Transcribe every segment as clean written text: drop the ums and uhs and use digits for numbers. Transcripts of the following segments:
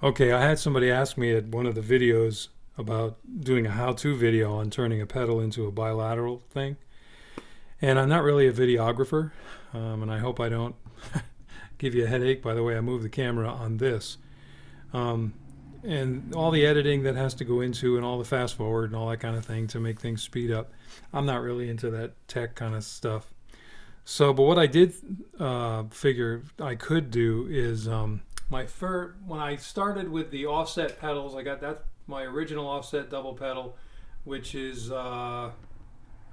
Okay, I had somebody ask me at one of the videos about doing a how-to video on turning a pedal into a bilateral thing. And I'm not really a videographer, and I hope I don't give you a headache by the way I move the camera on this. Um, and all the editing that has to go into and all the fast forward and all that kind of thing to make things speed up. I'm not really into that tech kind of stuff. So, but what I did figure I could do is when I started with the offset pedals, I got that my original offset double pedal, which is I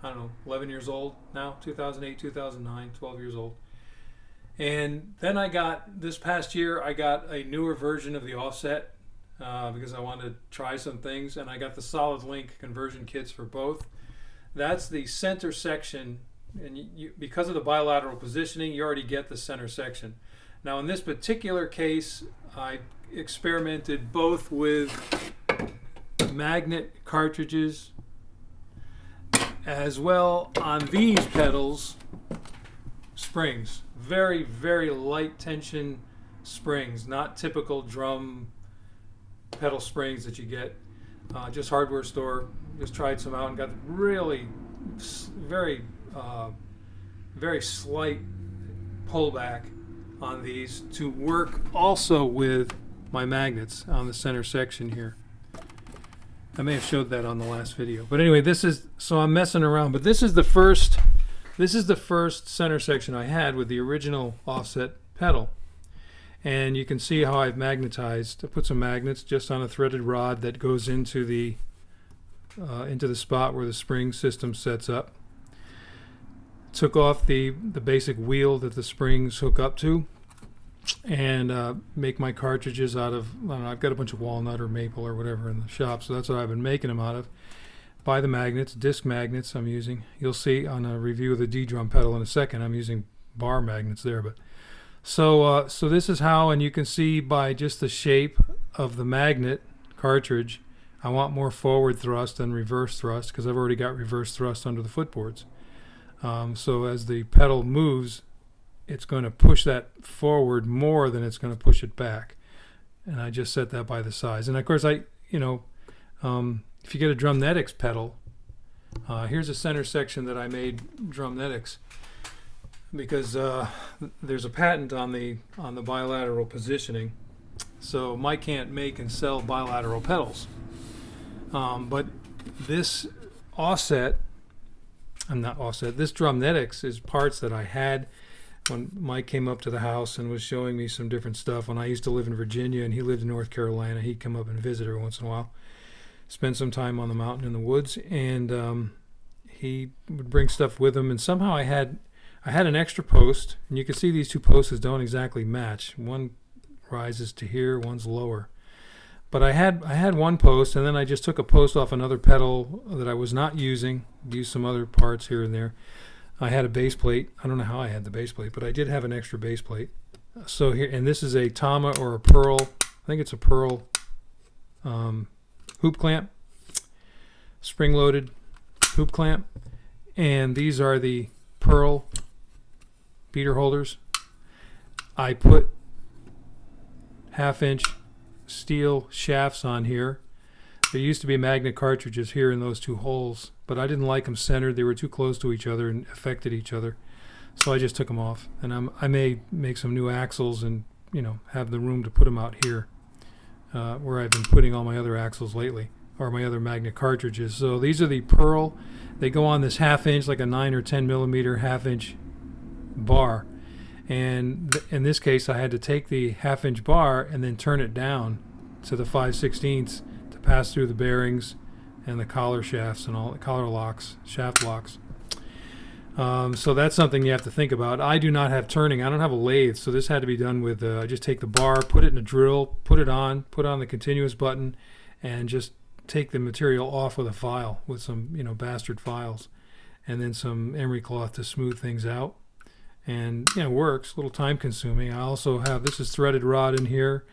don't know, 11 years old now, 2008, 2009, 12 years old. And then I got this past year, I got a newer version of the offset because I wanted to try some things, and I got the solid link conversion kits for both. That's the center section, and because of the bilateral positioning, you already get the center section. Now, in this particular case, I experimented both with magnet cartridges as well on these pedals, springs. Very, very light tension springs, not typical drum pedal springs that you get. Just hardware store. Just tried some out and got really very, very slight pullback on these to work also with my magnets on the center section here. I may have showed that on the last video, but anyway, so I'm messing around. But this is the first center section I had with the original offset pedal, and you can see how I've magnetized. I put some magnets just on a threaded rod that goes into the spot where the spring system sets up. Took off the basic wheel that the springs hook up to, and make my cartridges out of, I don't know, I've got a bunch of walnut or maple or whatever in the shop, so that's what I've been making them out of. Buy the magnets, disc magnets I'm using. You'll see on a review of the D-Drum pedal in a second, I'm using bar magnets there. But so this is how, and you can see by just the shape of the magnet cartridge, I want more forward thrust than reverse thrust because I've already got reverse thrust under the footboards. So as the pedal moves, it's going to push that forward more than it's going to push it back. And I just set that by the size. And of course, if you get a Drumnetics pedal, here's a center section that I made Drumnetics because there's a patent on the bilateral positioning. So Mike can't make and sell bilateral pedals. But this this Drumnetics is parts that I had when Mike came up to the house and was showing me some different stuff. When I used to live in Virginia and he lived in North Carolina, he'd come up and visit every once in a while, spend some time on the mountain in the woods, and he would bring stuff with him. And somehow I had an extra post, and you can see these two posts don't exactly match. One rises to here, one's lower. But I had one post, and then I just took a post off another pedal that I was not using, used some other parts here and there. I had a base plate. I don't know how I had the base plate, but I did have an extra base plate. So here, and this is a Tama or a Pearl. I think it's a Pearl hoop clamp, spring-loaded hoop clamp, and these are the Pearl beater holders. I put half-inch steel shafts on here. There used to be magnet cartridges here in those two holes, but I didn't like them centered. They were too close to each other and affected each other, so I just took them off. And I may make some new axles and have the room to put them out here where I've been putting all my other axles lately, or my other magnet cartridges. So these are the Pearl. They go on this half-inch, like a 9 or 10 millimeter half-inch bar. And in this case, I had to take the half-inch bar and then turn it down to the 5/16 to pass through the bearings and the collar shafts and all the collar locks, shaft locks. So that's something you have to think about. I do not have turning. I don't have a lathe, so this had to be done with. I just take the bar, put it in a drill, put on the continuous button, and just take the material off with a file, with some bastard files, and then some emery cloth to smooth things out. And it works. A little time consuming. I also have, this is threaded rod in here,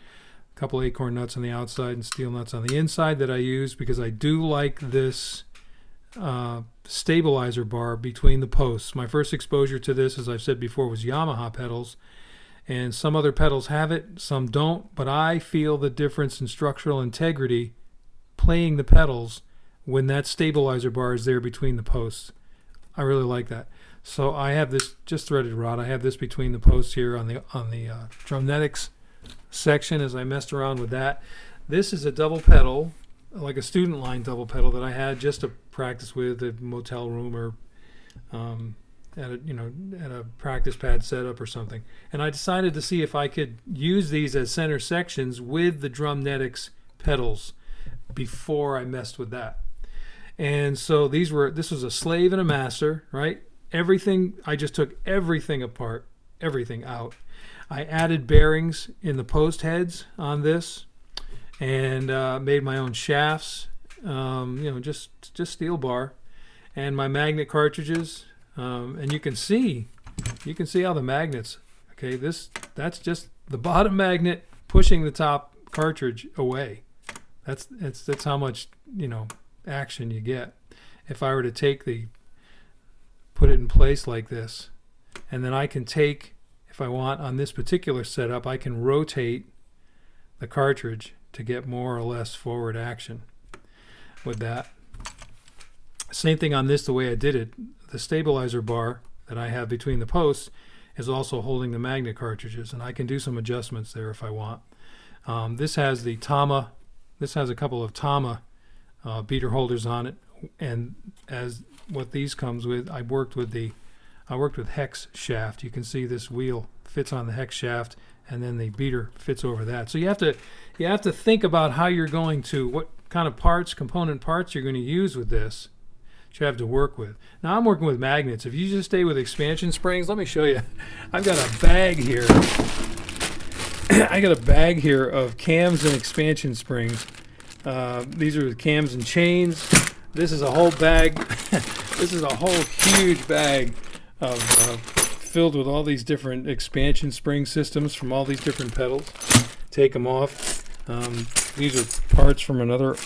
a couple acorn nuts on the outside and steel nuts on the inside that I use because I do like this stabilizer bar between the posts. My first exposure to this, as I've said before, was Yamaha pedals, And some other pedals have it, some don't, but I feel the difference in structural integrity playing the pedals when that stabilizer bar is there between the posts. I really like that. So I have this just threaded rod. I have this between the posts here on the Drumnetics section as I messed around with that. This is a double pedal, like a student line double pedal that I had just to practice with at a motel room or at a practice pad setup or something. And I decided to see if I could use these as center sections with the Drumnetics pedals before I messed with that. And so this was a slave and a master, right? Everything, I just took everything apart, everything out. I added bearings in the post heads on this and made my own shafts, just steel bar, and my magnet cartridges. And you can see how the magnets, okay, that's just the bottom magnet pushing the top cartridge away. That's how much, action you get. If I were to put it in place like this, and then I can take, if I want on this particular setup, I can rotate the cartridge to get more or less forward action with that. Same thing on this, the way I did it. The stabilizer bar that I have between the posts is also holding the magnet cartridges, and I can do some adjustments there if I want. This has a couple of Tama beater holders on it, and as what these comes with, I worked with hex shaft. You can see this wheel fits on the hex shaft, and then the beater fits over that. So you have to think about how you're going to, what kind of component parts you're going to use with this. You have to work with. Now I'm working with magnets. If you just stay with expansion springs, let me show you. I've got a bag here. I got a bag here of cams and expansion springs. These are the cams and chains. This is a whole bag. This is a whole huge bag of filled with all these different expansion spring systems from all these different pedals. Take them off. These are parts from another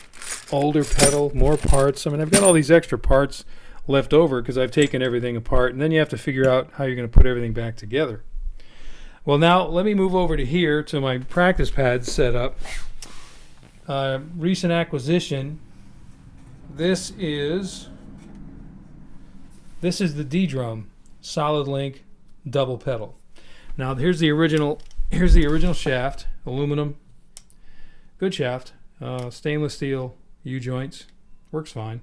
older pedal, more parts. I mean, I've got all these extra parts left over because I've taken everything apart, and then you have to figure out how you're going to put everything back together. Well, now let me move over to here to my practice pad setup. Recent acquisition. This is the Ddrum solid link double pedal. Now here's the original shaft, aluminum, good shaft, stainless steel U-joints, works fine.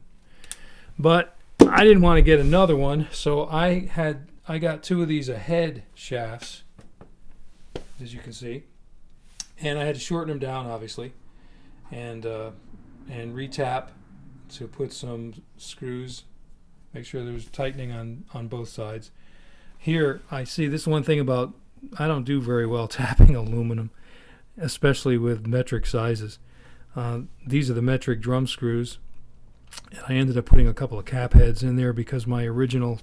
But I didn't want to get another one, so I got two of these ahead shafts, as you can see, and I had to shorten them down, obviously, and retap to put some screws, make sure there's tightening on both sides. Here I see, this is one thing about, I don't do very well tapping aluminum, especially with metric sizes. These are the metric drum screws. I ended up putting a couple of cap heads in there because my original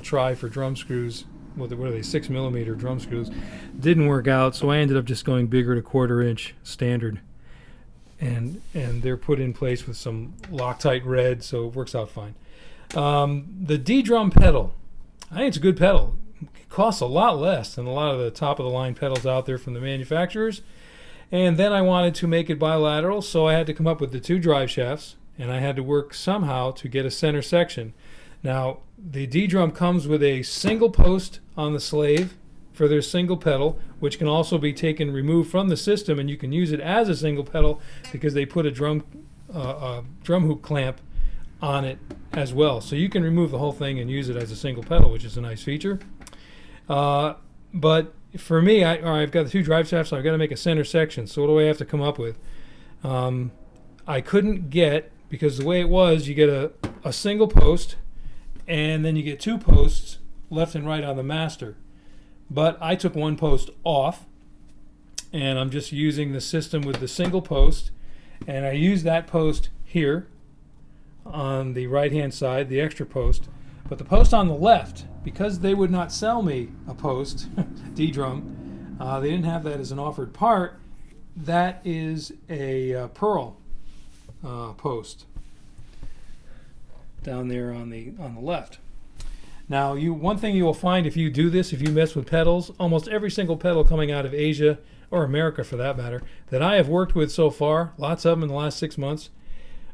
try for drum screws, what are they, 6mm drum screws, didn't work out, so I ended up just going bigger to 1/4 inch standard, and they're put in place with some Loctite red, so it works out fine. The Ddrum pedal, I think it's a good pedal. It costs a lot less than a lot of the top of the line pedals out there from the manufacturers. And then I wanted to make it bilateral, so I had to come up with the two drive shafts, and I had to work somehow to get a center section. Now, the Ddrum comes with a single post on the slave for their single pedal, which can also be removed from the system, and you can use it as a single pedal because they put a drum hook clamp on it as well. So you can remove the whole thing and use it as a single pedal, which is a nice feature. But for me, I've got the two drive shafts, so I've got to make a center section. So what do I have to come up with? I couldn't get, because the way it was, you get a single post, and then you get two posts left and right on the master. But I took one post off, and I'm just using the system with the single post, and I use that post here on the right hand side, the extra post. But the post on the left, because they would not sell me a post, Ddrum, they didn't have that as an offered part. That is a pearl post down there on the left. Now, one thing you will find if you do this, if you mess with pedals, almost every single pedal coming out of Asia, or America for that matter, that I have worked with so far, lots of them in the last 6 months,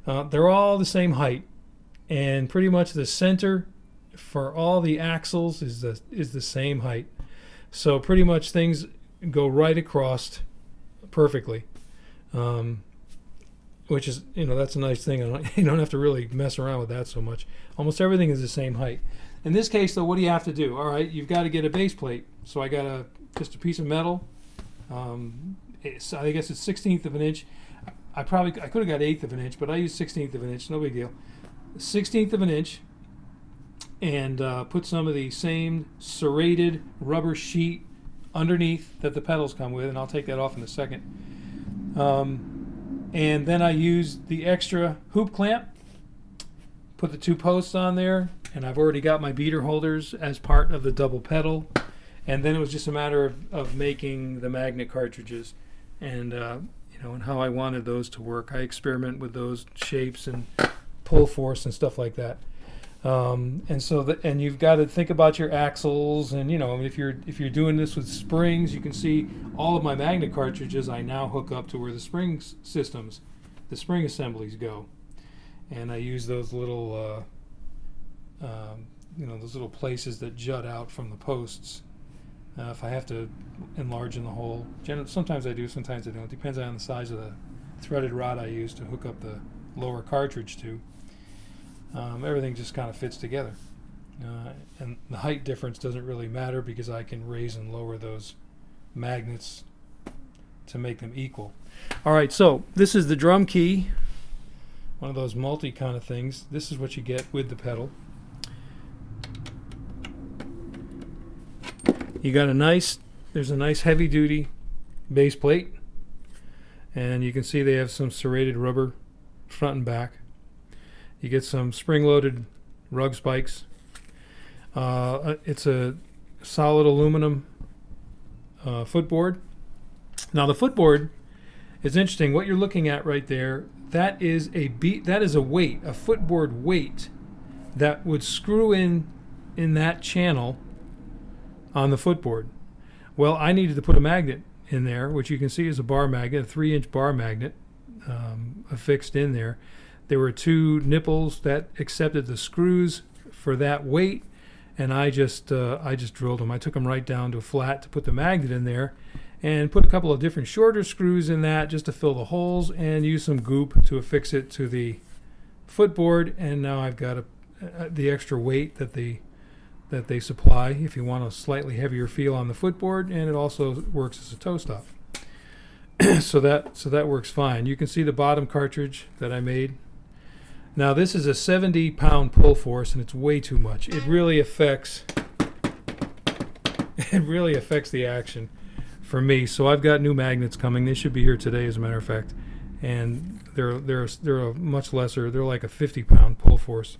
they're all the same height. And pretty much the center for all the axles is the same height. So pretty much things go right across perfectly. Which is, that's a nice thing. You don't have to really mess around with that so much. Almost everything is the same height. In this case, though, what do you have to do? All right, you've got to get a base plate. So I got just a piece of metal. I guess it's 1/16 of an inch. I could have got 1/8 of an inch, but I use 1/16 of an inch. No big deal. 1/16 of an inch, and put some of the same serrated rubber sheet underneath that the pedals come with, and I'll take that off in a second. And then I used the extra hoop clamp, put the 2 posts on there, and I've already got my beater holders as part of the double pedal. And then it was just a matter of making the magnet cartridges, and and how I wanted those to work. I experiment with those shapes and pull force and stuff like that. And you've got to think about your axles, and if you're doing this with springs, you can see all of my magnet cartridges I now hook up to where the spring assemblies go, and I use those little those little places that jut out from the posts. If I have to enlarge in the hole, sometimes I do, sometimes I don't. It depends on the size of the threaded rod I use to hook up the lower cartridge to. Everything just kind of fits together. And the height difference doesn't really matter because I can raise and lower those magnets to make them equal. All right, so this is the drum key, one of those multi kind of things. This is what you get with the pedal. You got there's a nice heavy duty base plate, and you can see they have some serrated rubber front and back. You get some spring-loaded rug spikes. It's a solid aluminum footboard. Now the footboard is interesting. What you're looking at right there, that is a weight, a footboard weight that would screw in that channel on the footboard. Well, I needed to put a magnet in there, which you can see is a bar magnet, a 3-inch bar magnet affixed in there. There were 2 nipples that accepted the screws for that weight, and I just drilled them. I took them right down to a flat to put the magnet in there, and put a couple of different shorter screws in that just to fill the holes, and use some goop to affix it to the footboard. And now I've got the extra weight that they supply if you want a slightly heavier feel on the footboard, and it also works as a toe stop. so that works fine. You can see the bottom cartridge that I made. Now this is a 70-pound pull force, and it's way too much. It really affects the action for me. So I've got new magnets coming. They should be here today, as a matter of fact, and they're a much lesser. They're like a 50-pound pull force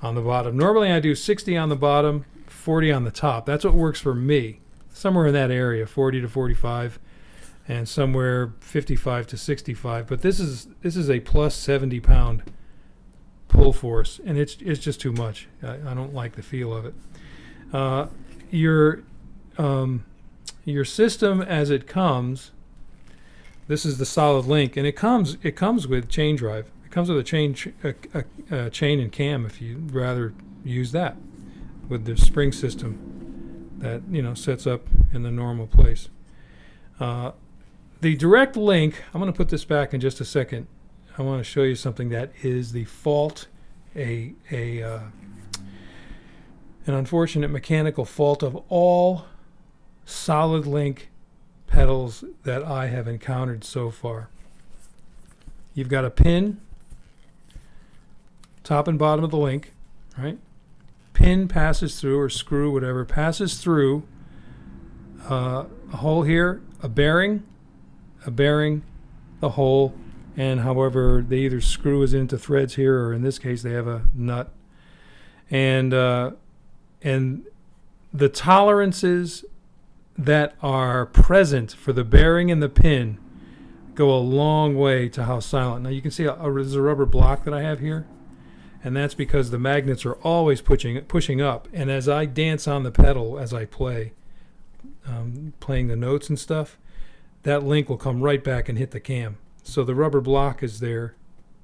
on the bottom. Normally I do 60 on the bottom, 40 on the top. That's what works for me. Somewhere in that area, 40 to 45, and somewhere 55 to 65. But this is a plus 70-pound pull force, and it's just too much. I don't like the feel of it. Your system as it comes, this is the solid link, and it comes with chain drive. It comes with a chain and cam if you'd rather use that, with the spring system that sets up in the normal place. The direct link, I'm going to put this back in just a second. I want to show you something that is the fault, an unfortunate mechanical fault of all solid link pedals that I have encountered so far. You've got a pin, top and bottom of the link, right? Pin passes through, or screw, whatever, passes through a hole here, a bearing, a hole, and however they either screw us into threads here, or in this case they have a nut, and the tolerances that are present for the bearing and the pin go a long way to how silent. Now you can see there's a rubber block that I have here, And that's because the magnets are always pushing up. And as I dance on the pedal, as I play, playing the notes and stuff, that link will come right back and hit the cam. So the rubber block is there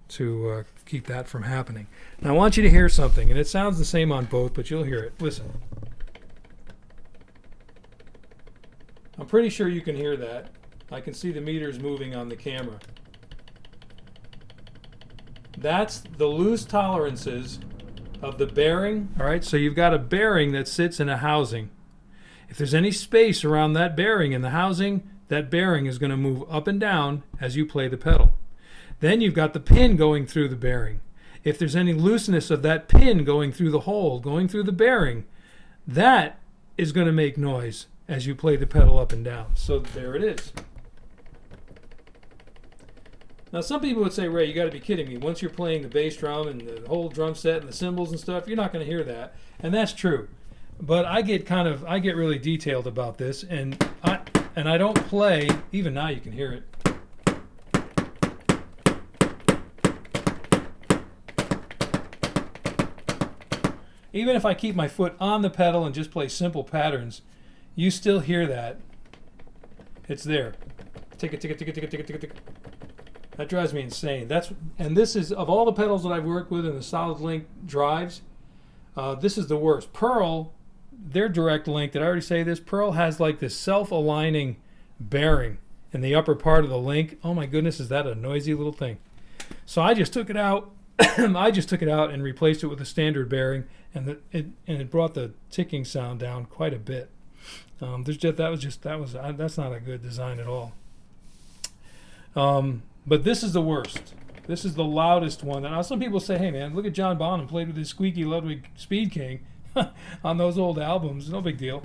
to keep that from happening. Now I want you to hear something, and it sounds the same on both, but you'll hear it. Listen. I'm pretty sure you can hear that. I can see the meters moving on the camera. That's the loose tolerances of the bearing. All right, so you've got a bearing that sits in a housing. If there's any space around that bearing in the housing, that bearing is going to move up and down as you play the pedal. Then you've got the pin going through the bearing. If there's any looseness of that pin going through the hole, going through the bearing, that is going to make noise as you play the pedal up and down. So there it is. Now some people would say, Ray, you got to be kidding me. Once you're playing the bass drum and the whole drum set and the cymbals and stuff, you're not going to hear that. And that's true. But I get really detailed about this, and I don't play. Even now you can hear it. Even if I keep my foot on the pedal and just play simple patterns, you still hear that. It's there. Tick it, tick it, tick it, tick it, tick it, tick it, tick it. That drives me insane. And this is, of all the pedals that I've worked with in the solid link drives, this is the worst. Pearl, their direct link, did I already say this? Pearl has like this self-aligning bearing in the upper part of the link. Oh my goodness, is that a noisy little thing. So I just took it out. I just took it out and replaced it with a standard bearing, and it brought the ticking sound down quite a bit. That's not a good design at all. But this is the worst. This is the loudest one. And now some people say, hey man, look at John Bonham played with his squeaky Ludwig Speed King on those old albums. No big deal.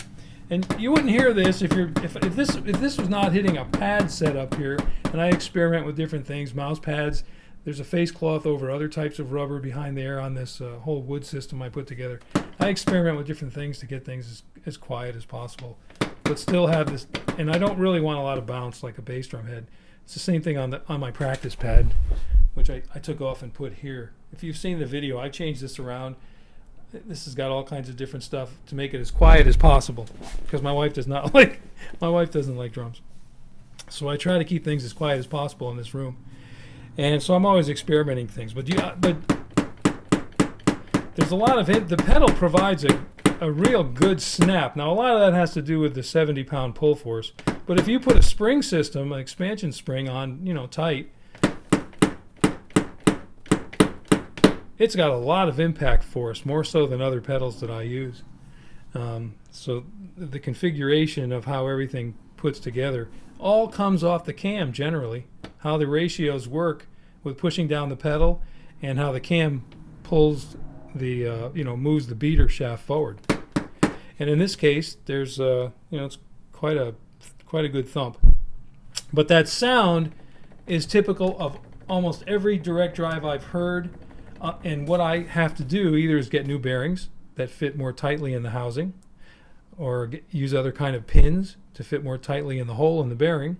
And you wouldn't hear this if this was not hitting a pad set up here. And I experiment with different things, mouse pads. There's a face cloth over other types of rubber behind there on this whole wood system I put together. I experiment with different things to get things as quiet as possible, but still have this. And I don't really want a lot of bounce like a bass drum head. It's the same thing on my practice pad, which I took off and put here. If you've seen the video, I changed this around. This has got all kinds of different stuff to make it as quiet as possible, because my wife doesn't like drums. So I try to keep things as quiet as possible in this room. And so I'm always experimenting things. But there's a lot of it. The pedal provides a real good snap. Now, a lot of that has to do with the 70-pound pull force. But if you put a spring system, an expansion spring on, tight, it's got a lot of impact force, more so than other pedals that I use. So the configuration of how everything puts together all comes off the cam generally. How the ratios work with pushing down the pedal, and how the cam pulls the moves the beater shaft forward. And in this case, there's it's quite a good thump. But that sound is typical of almost every direct drive I've heard. And what I have to do either is get new bearings that fit more tightly in the housing, or use other kind of pins to fit more tightly in the hole in the bearing,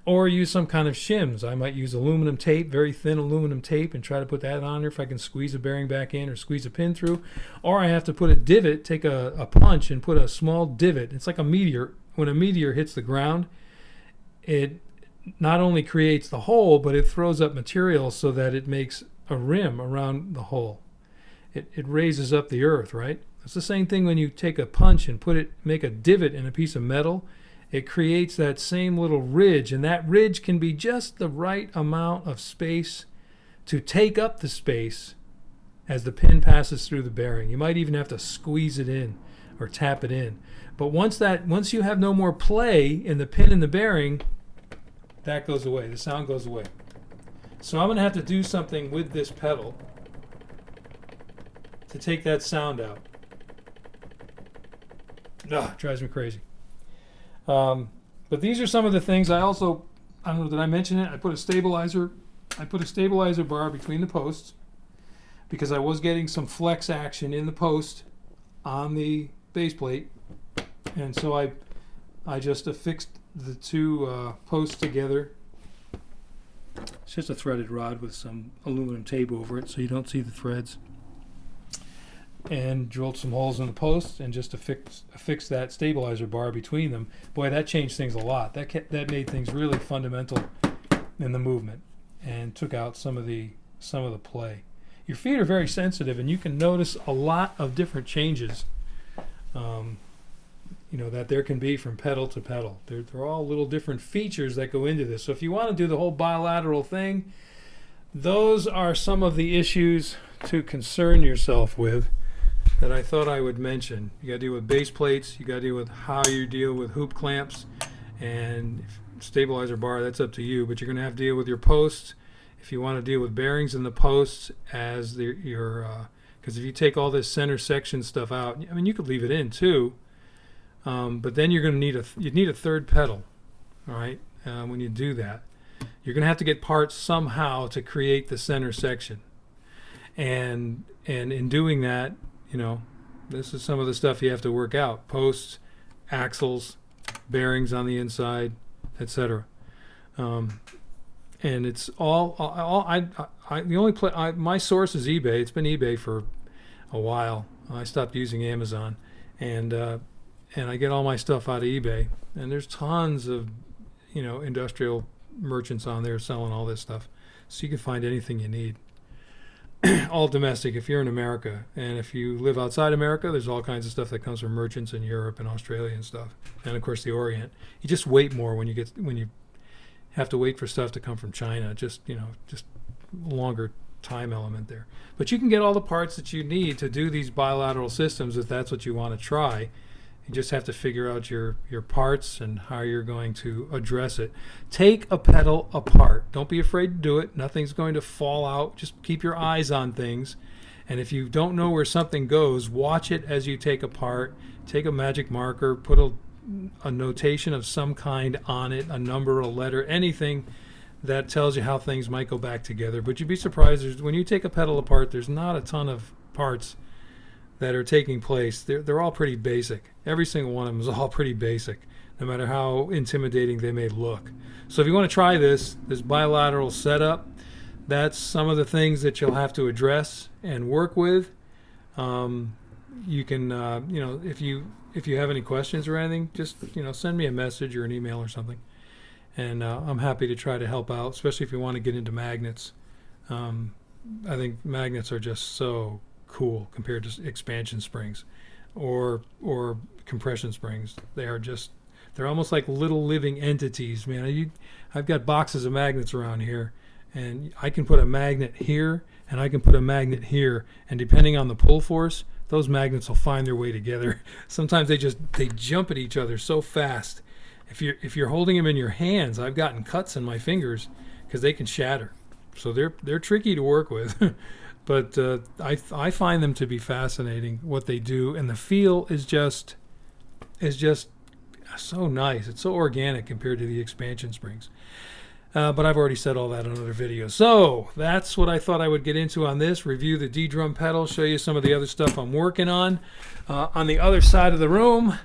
or use some kind of shims. I might use aluminum tape, very thin aluminum tape, and try to put that on there if I can squeeze a bearing back in or squeeze a pin through. Or I have to put a divot, take a punch and put a small divot. It's like a meteor. When a meteor hits the ground, it not only creates the hole, but it throws up material so that it makes a rim around the hole. It raises up the earth, right? It's the same thing when you take a punch and make a divot in a piece of metal. It creates that same little ridge, and that ridge can be just the right amount of space to take up the space as the pin passes through the bearing. You might even have to squeeze it in or tap it in. But once you have no more play in the pin and the bearing, that goes away. The sound goes away. So I'm going to have to do something with this pedal to take that sound out. Ugh, drives me crazy. But these are some of the things. I don't know, did I mention it? I put a stabilizer bar between the posts because I was getting some flex action in the post on the base plate. And so I just affixed the two posts together. It's just a threaded rod with some aluminum tape over it so you don't see the threads. and drilled some holes in the posts and just affix that stabilizer bar between them. Boy, that changed things a lot. That made things really fundamental in the movement and took out some of the play. Your feet are very sensitive, and you can notice a lot of different changes. That there can be from pedal to pedal. They're all little different features that go into this. So if you want to do the whole bilateral thing, those are some of the issues to concern yourself with that I thought I would mention. You got to deal with base plates. You got to deal with how you deal with hoop clamps and stabilizer bar. That's up to you. But you're going to have to deal with your posts. If you want to deal with bearings in the posts as because if you take all this center section stuff out, I mean, you could leave it in too. But then you're going to need a third pedal, all right? When you do that, you're going to have to get parts somehow to create the center section, and in doing that, this is some of the stuff you have to work out: posts, axles, bearings on the inside, etc. And it's all my source is eBay. It's been eBay for a while. I stopped using Amazon, and I get all my stuff out of eBay, and there's tons of industrial merchants on there selling all this stuff, so you can find anything you need. All domestic if you're in America, and if you live outside America, there's all kinds of stuff that comes from merchants in Europe and Australia and stuff, and of course the Orient. You just wait more when you have to wait for stuff to come from China. Just longer time element there, but you can get all the parts that you need to do these bilateral systems if that's what you want to try. You just have to figure out your parts and how you're going to address it. Take a pedal apart. Don't be afraid to do it. Nothing's going to fall out. Just keep your eyes on things. And if you don't know where something goes, watch it as you take apart. Take a magic marker, put a notation of some kind on it, a number, a letter, anything that tells you how things might go back together. But you'd be surprised, when you take a pedal apart, there's not a ton of parts that are taking place. They're all pretty basic. Every single one of them is all pretty basic, no matter how intimidating they may look. So if you want to try this bilateral setup, that's some of the things that you'll have to address and work with. You can, if you have any questions or anything, just send me a message or an email or something, and I'm happy to try to help out, especially if you want to get into magnets. I think magnets are just so cool compared to expansion springs or compression springs. They're almost like little living entities, man. I've got boxes of magnets around here, and I can put a magnet here and I can put a magnet here, and depending on the pull force, those magnets will find their way together. Sometimes they jump at each other so fast. If you're holding them in your hands, I've gotten cuts in my fingers because they can shatter. So they're tricky to work with. But I find them to be fascinating, what they do, and the feel is just so nice. It's so organic compared to the expansion springs. But I've already said all that in another video. So that's what I thought I would get into on this. Review the Ddrum pedal, show you some of the other stuff I'm working on. On the other side of the room,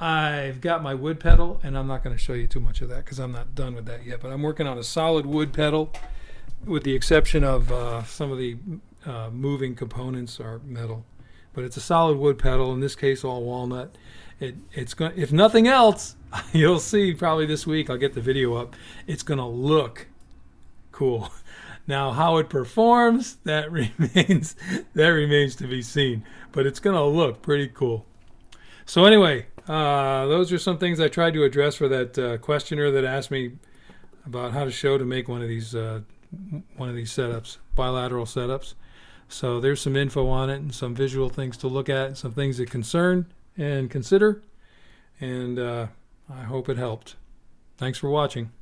I've got my wood pedal, and I'm not going to show you too much of that because I'm not done with that yet. But I'm working on a solid wood pedal, with the exception of some of the moving components are metal, but it's a solid wood pedal, in this case all walnut. It's going, if nothing else, you'll see probably this week, I'll get the video up, it's going to look cool. Now how it performs, that remains to be seen, but it's going to look pretty cool. So anyway, those are some things I tried to address for that questioner that asked me about how to make one of these setups, bilateral setups. So there's some info on it and some visual things to look at, and some things to concern and consider. And I hope it helped. Thanks for watching.